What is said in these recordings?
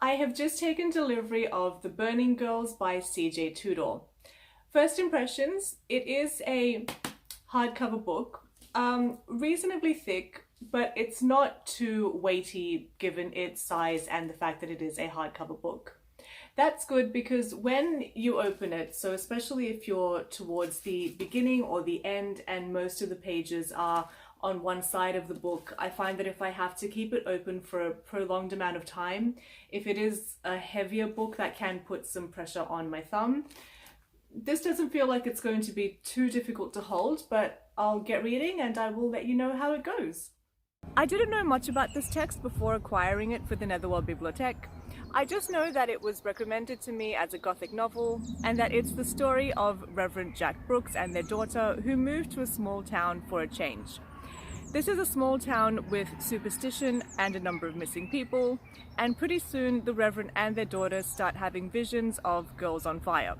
I have just taken delivery of The Burning Girls by CJ Tudor. First impressions, it is a hardcover book, reasonably thick, but it's not too weighty given its size and the fact that it is a hardcover book. That's good because when you open it, so especially if you're towards the beginning or the end and most of the pages are on one side of the book, I find that if I have to keep it open for a prolonged amount of time, if it is a heavier book, that can put some pressure on my thumb. This doesn't feel like it's going to be too difficult to hold, but I'll get reading and I will let you know how it goes. I didn't know much about this text before acquiring it for the Netherworld Bibliothèque. I just know that it was recommended to me as a Gothic novel and that it's the story of Reverend Jack Brooks and their daughter who moved to a small town for a change. This is a small town with superstition and a number of missing people, and pretty soon the Reverend and their daughter start having visions of girls on fire.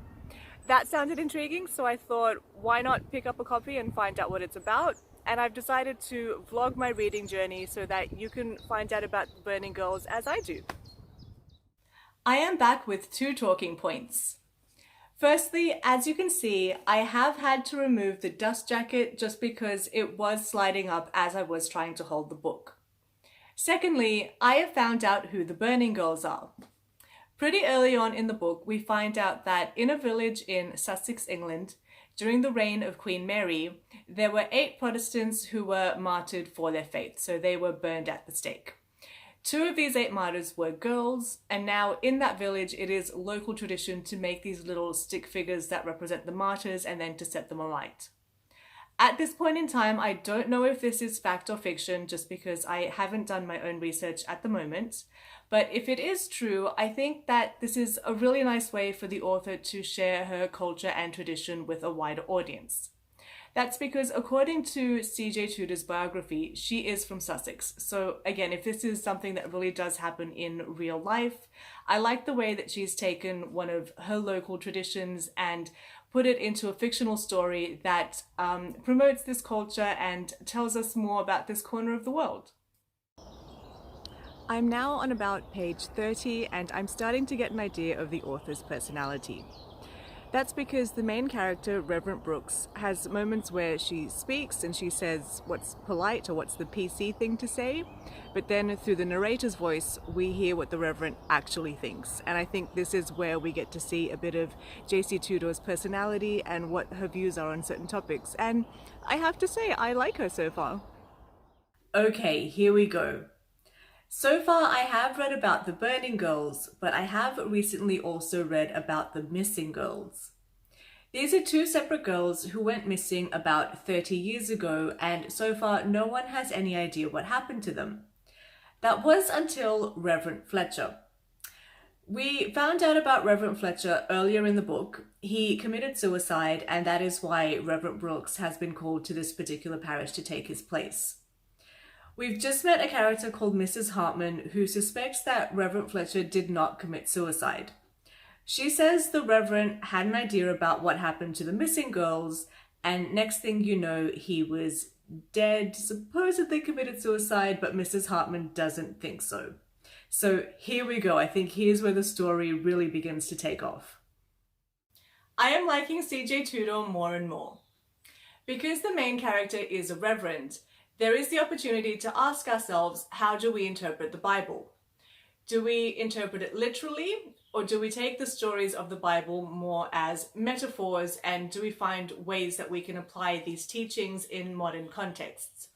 That sounded intriguing, so I thought, why not pick up a copy and find out what it's about? And I've decided to vlog my reading journey so that you can find out about the Burning Girls as I do. I am back with 2 talking points. Firstly, as you can see, I have had to remove the dust jacket just because it was sliding up as I was trying to hold the book. Secondly, I have found out who the Burning Girls are. Pretty early on in the book, we find out that in a village in Sussex, England, during the reign of Queen Mary, there were 8 Protestants who were martyred for their faith, so they were burned at the stake. 2 of these 8 martyrs were girls, and now in that village it is local tradition to make these little stick figures that represent the martyrs and then to set them alight. At this point in time, I don't know if this is fact or fiction just because I haven't done my own research at the moment, but if it is true, I think that this is a really nice way for the author to share her culture and tradition with a wider audience. That's because according to CJ Tudor's biography, she is from Sussex. So again, if this is something that really does happen in real life, I like the way that she's taken one of her local traditions and put it into a fictional story that promotes this culture and tells us more about this corner of the world. I'm now on about page 30 and I'm starting to get an idea of the author's personality. That's because the main character, Reverend Brooks, has moments where she speaks and she says what's polite or what's the PC thing to say, but then through the narrator's voice, we hear what the Reverend actually thinks. And I think this is where we get to see a bit of JC Tudor's personality and what her views are on certain topics. And I have to say, I like her so far. Okay, here we go. So far, I have read about the Burning Girls, but I have recently also read about the Missing Girls. These are 2 separate girls who went missing about 30 years ago, and so far no one has any idea what happened to them. That was until Reverend Fletcher. We found out about Reverend Fletcher earlier in the book. He committed suicide, and that is why Reverend Brooks has been called to this particular parish to take his place. We've just met a character called Mrs. Hartman who suspects that Reverend Fletcher did not commit suicide. She says the Reverend had an idea about what happened to the missing girls, and next thing you know, he was dead, supposedly committed suicide, but Mrs. Hartman doesn't think so. So here we go. I think here's where the story really begins to take off. I am liking CJ Tudor more and more. Because the main character is a reverend, there is the opportunity to ask ourselves, how do we interpret the Bible? Do we interpret it literally, or do we take the stories of the Bible more as metaphors, and do we find ways that we can apply these teachings in modern contexts?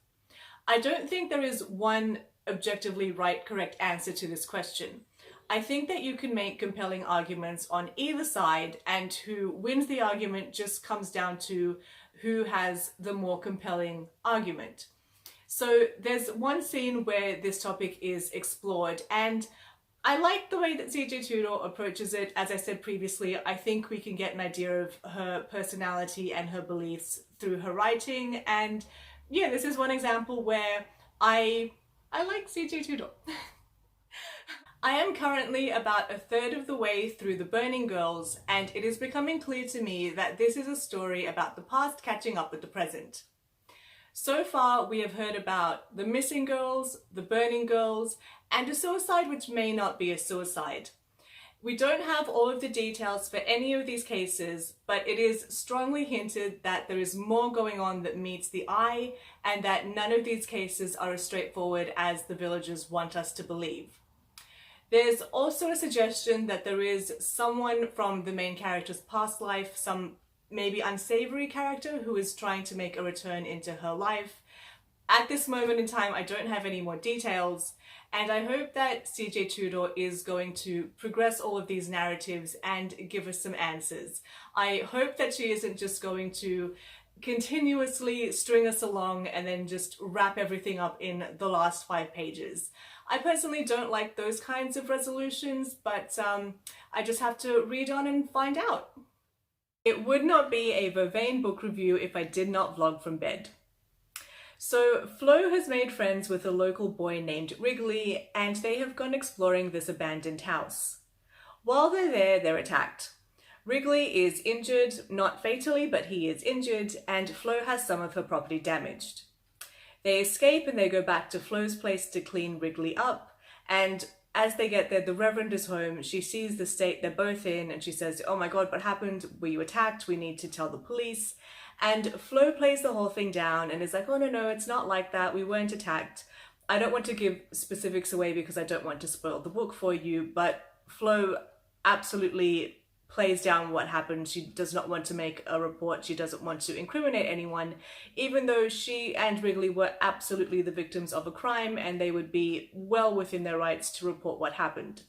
I don't think there is one objectively right, correct answer to this question. I think that you can make compelling arguments on either side, and who wins the argument just comes down to who has the more compelling argument. So there's one scene where this topic is explored, and I like the way that CJ Tudor approaches it. As I said previously, I think we can get an idea of her personality and her beliefs through her writing, and yeah, this is one example where I like CJ Tudor. I am currently about a third of the way through The Burning Girls, and it is becoming clear to me that this is a story about the past catching up with the present. So far, we have heard about the missing girls, the burning girls, and a suicide which may not be a suicide. We don't have all of the details for any of these cases, but it is strongly hinted that there is more going on that meets the eye, and that none of these cases are as straightforward as the villagers want us to believe. There's also a suggestion that there is someone from the main character's past life, some maybe unsavory character who is trying to make a return into her life. At this moment in time, I don't have any more details, and I hope that CJ Tudor is going to progress all of these narratives and give us some answers. I hope that she isn't just going to continuously string us along and then just wrap everything up in the last 5 pages. I personally don't like those kinds of resolutions, but I just have to read on and find out. It would not be a Vervain book review if I did not vlog from bed. So Flo has made friends with a local boy named Wrigley, and they have gone exploring this abandoned house. While they're there, they're attacked. Wrigley is injured, not fatally, but he is injured, and Flo has some of her property damaged. They escape and they go back to Flo's place to clean Wrigley up, and as they get there, the Reverend is home. She sees the state they're both in, and she says, "Oh my God, what happened? Were you attacked? We need to tell the police." And Flo plays the whole thing down and is like, "Oh no, it's not like that. We weren't attacked." I don't want to give specifics away because I don't want to spoil the book for you, but Flo absolutely plays down what happened. She does not want to make a report. She doesn't want to incriminate anyone, even though she and Wrigley were absolutely the victims of a crime and they would be well within their rights to report what happened.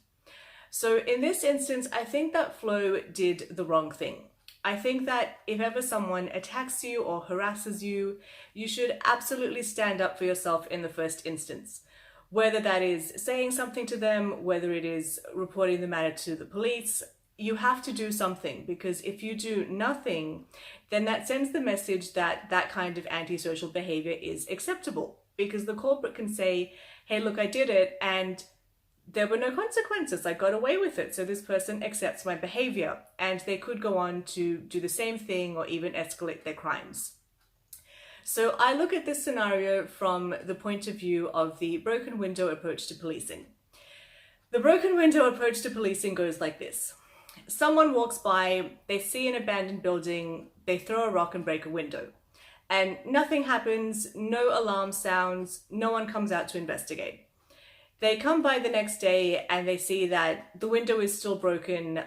So in this instance, I think that Flo did the wrong thing. I think that if ever someone attacks you or harasses you, you should absolutely stand up for yourself in the first instance. Whether that is saying something to them, whether it is reporting the matter to the police, you have to do something, because if you do nothing, then that sends the message that that kind of antisocial behavior is acceptable, because the culprit can say, "Hey, look, I did it and there were no consequences. I got away with it, so this person accepts my behavior," and they could go on to do the same thing or even escalate their crimes. So I look at this scenario from the point of view of the broken window approach to policing. The broken window approach to policing goes like this. Someone walks by, they see an abandoned building, they throw a rock and break a window. And nothing happens, no alarm sounds, no one comes out to investigate. They come by the next day and they see that the window is still broken,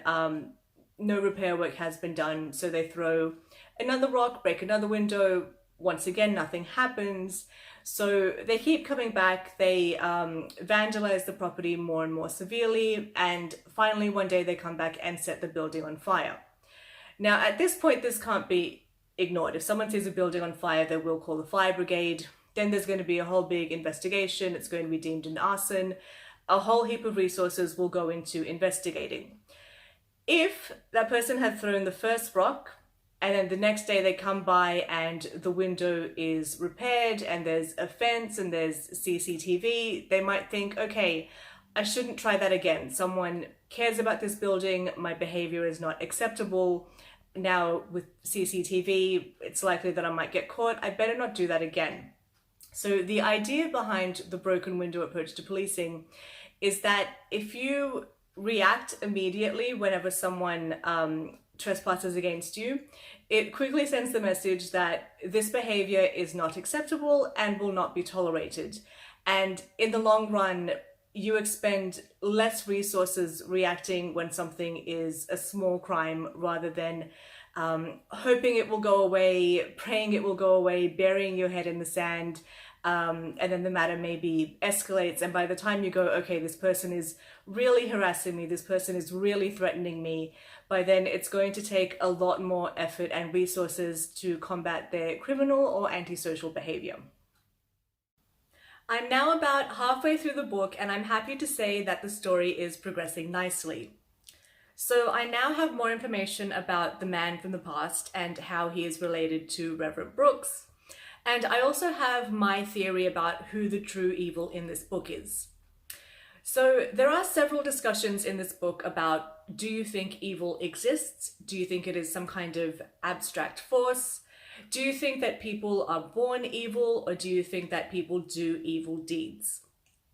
no repair work has been done, so they throw another rock, break another window. Once again, nothing happens. So they keep coming back, they vandalize the property more and more severely, and finally one day they come back and set the building on fire. Now at this point, this can't be ignored. If someone sees a building on fire, they will call the fire brigade. Then there's going to be a whole big investigation. It's going to be deemed an arson. A whole heap of resources will go into investigating. If that person had thrown the first rock, and then the next day they come by and the window is repaired and there's a fence and there's CCTV, they might think, okay, I shouldn't try that again. Someone cares about this building, my behavior is not acceptable. Now with CCTV, it's likely that I might get caught. I better not do that again. So the idea behind the broken window approach to policing is that if you react immediately whenever someone trespasses against you, it quickly sends the message that this behavior is not acceptable and will not be tolerated. And in the long run, you expend less resources reacting when something is a small crime rather than hoping it will go away, praying it will go away, burying your head in the sand, and then the matter maybe escalates, and by the time you go, okay, this person is really harassing me, this person is really threatening me, by then it's going to take a lot more effort and resources to combat their criminal or antisocial behavior. I'm now about halfway through the book and I'm happy to say that the story is progressing nicely. So I now have more information about the man from the past and how he is related to Reverend Brooks. And I also have my theory about who the true evil in this book is. So there are several discussions in this book about, do you think evil exists? Do you think it is some kind of abstract force? Do you think that people are born evil, or do you think that people do evil deeds?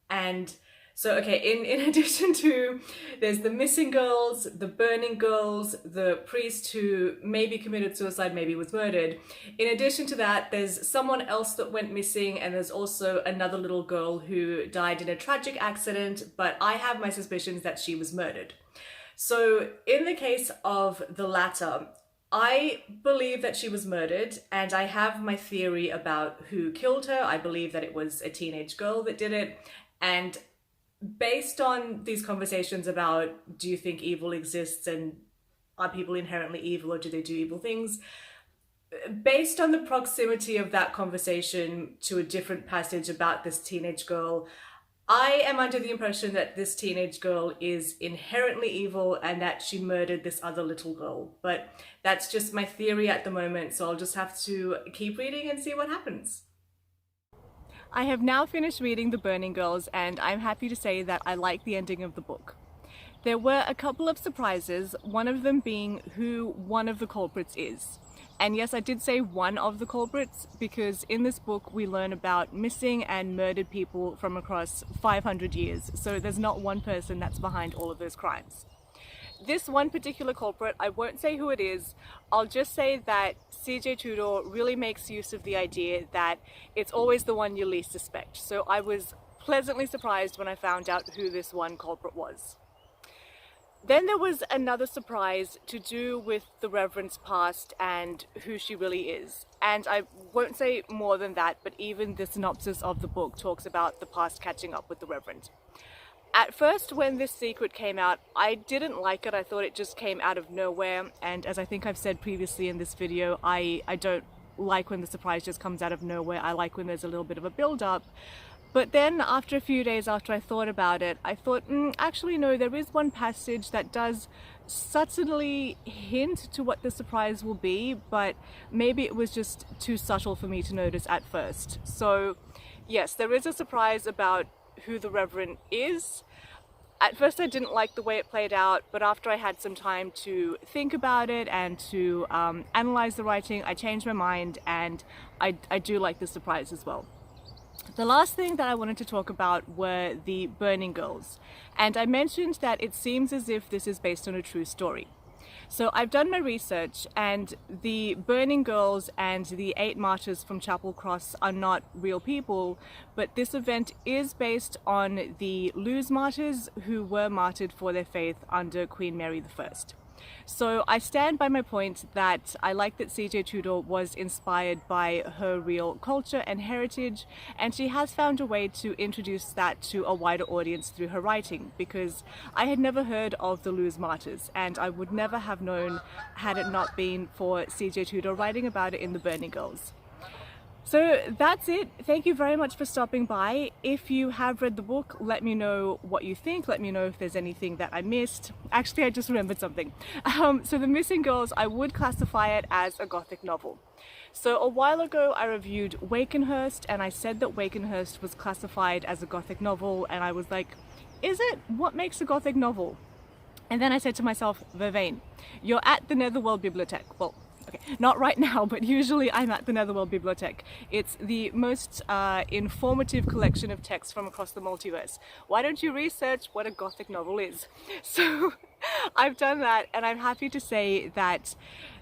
And so, okay, in addition to, there's the missing girls, the burning girls, the priest who maybe committed suicide, maybe was murdered. In addition to that, there's someone else that went missing, and there's also another little girl who died in a tragic accident, but I have my suspicions that she was murdered. So in the case of the latter, I believe that she was murdered, and I have my theory about who killed her. I believe that it was a teenage girl that did it, and based on these conversations about, do you think evil exists and are people inherently evil, or do they do evil things? Based on the proximity of that conversation to a different passage about this teenage girl, I am under the impression that this teenage girl is inherently evil and that she murdered this other little girl. But that's just my theory at the moment, so I'll just have to keep reading and see what happens. I have now finished reading The Burning Girls, and I'm happy to say that I like the ending of the book. There were a couple of surprises, one of them being who one of the culprits is. And yes, I did say one of the culprits, because in this book we learn about missing and murdered people from across 500 years, so there's not one person that's behind all of those crimes. This one particular culprit, I won't say who it is. I'll just say that CJ Tudor really makes use of the idea that it's always the one you least suspect. So I was pleasantly surprised when I found out who this one culprit was. Then there was another surprise to do with the Reverend's past and who she really is. And I won't say more than that, but even the synopsis of the book talks about the past catching up with the Reverend. At first, when this secret came out, I didn't like it. I thought it just came out of nowhere. And as I think I've said previously in this video, I don't like when the surprise just comes out of nowhere. I like when there's a little bit of a build-up. But then after a few days after I thought about it, I thought, actually no, there is one passage that does subtly hint to what the surprise will be, but maybe it was just too subtle for me to notice at first. So yes, there is a surprise about who the Reverend is. At first I didn't like the way it played out, but after I had some time to think about it and to analyze the writing, I changed my mind, and I do like the surprise as well. The last thing that I wanted to talk about were the Burning Girls, and I mentioned that it seems as if this is based on a true story. So I've done my research, and the Burning Girls and the 8 martyrs from Chapel Cross are not real people, but this event is based on the Lewes martyrs who were martyred for their faith under Queen Mary I. So I stand by my point that I like that CJ Tudor was inspired by her real culture and heritage, and she has found a way to introduce that to a wider audience through her writing, because I had never heard of the Lewes martyrs, and I would never have known had it not been for CJ Tudor writing about it in The Burning Girls. So that's it. Thank you very much for stopping by. If you have read the book, let me know what you think. Let me know if there's anything that I missed. Actually, I just remembered something. So The Missing Girls, I would classify it as a Gothic novel. So a while ago, I reviewed Wakenhurst, and I said that Wakenhurst was classified as a Gothic novel, and I was like, is it? What makes a Gothic novel? And then I said to myself, Vervain, you're at the Netherworld Bibliothek. Well, okay, not right now, but usually I'm at the Netherworld Bibliothek. It's the most informative collection of texts from across the multiverse. Why don't you research what a Gothic novel is? So I've done that, and I'm happy to say that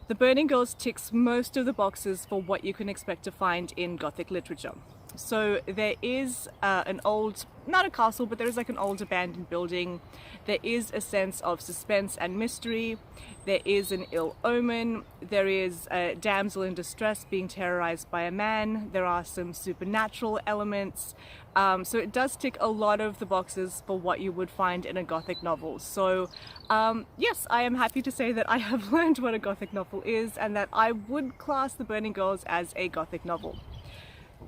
The Burning Girls ticks most of the boxes for what you can expect to find in Gothic literature. So there is an old, not a castle, but there is like an old abandoned building. There is a sense of suspense and mystery. There is an ill omen. There is a damsel in distress being terrorized by a man. There are some supernatural elements. So it does tick a lot of the boxes for what you would find in a Gothic novel. So yes, I am happy to say that I have learned what a Gothic novel is, and that I would class The Burning Girls as a Gothic novel.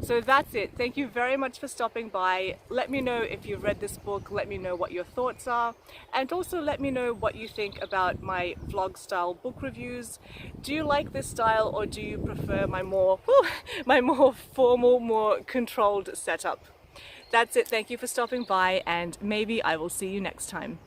So that's it. Thank you very much for stopping by. Let me know if you've read this book. Let me know what your thoughts are, and also let me know what you think about my vlog style book reviews. Do you like this style, or do you prefer my more formal, more controlled setup? That's it. Thank you for stopping by, and maybe I will see you next time.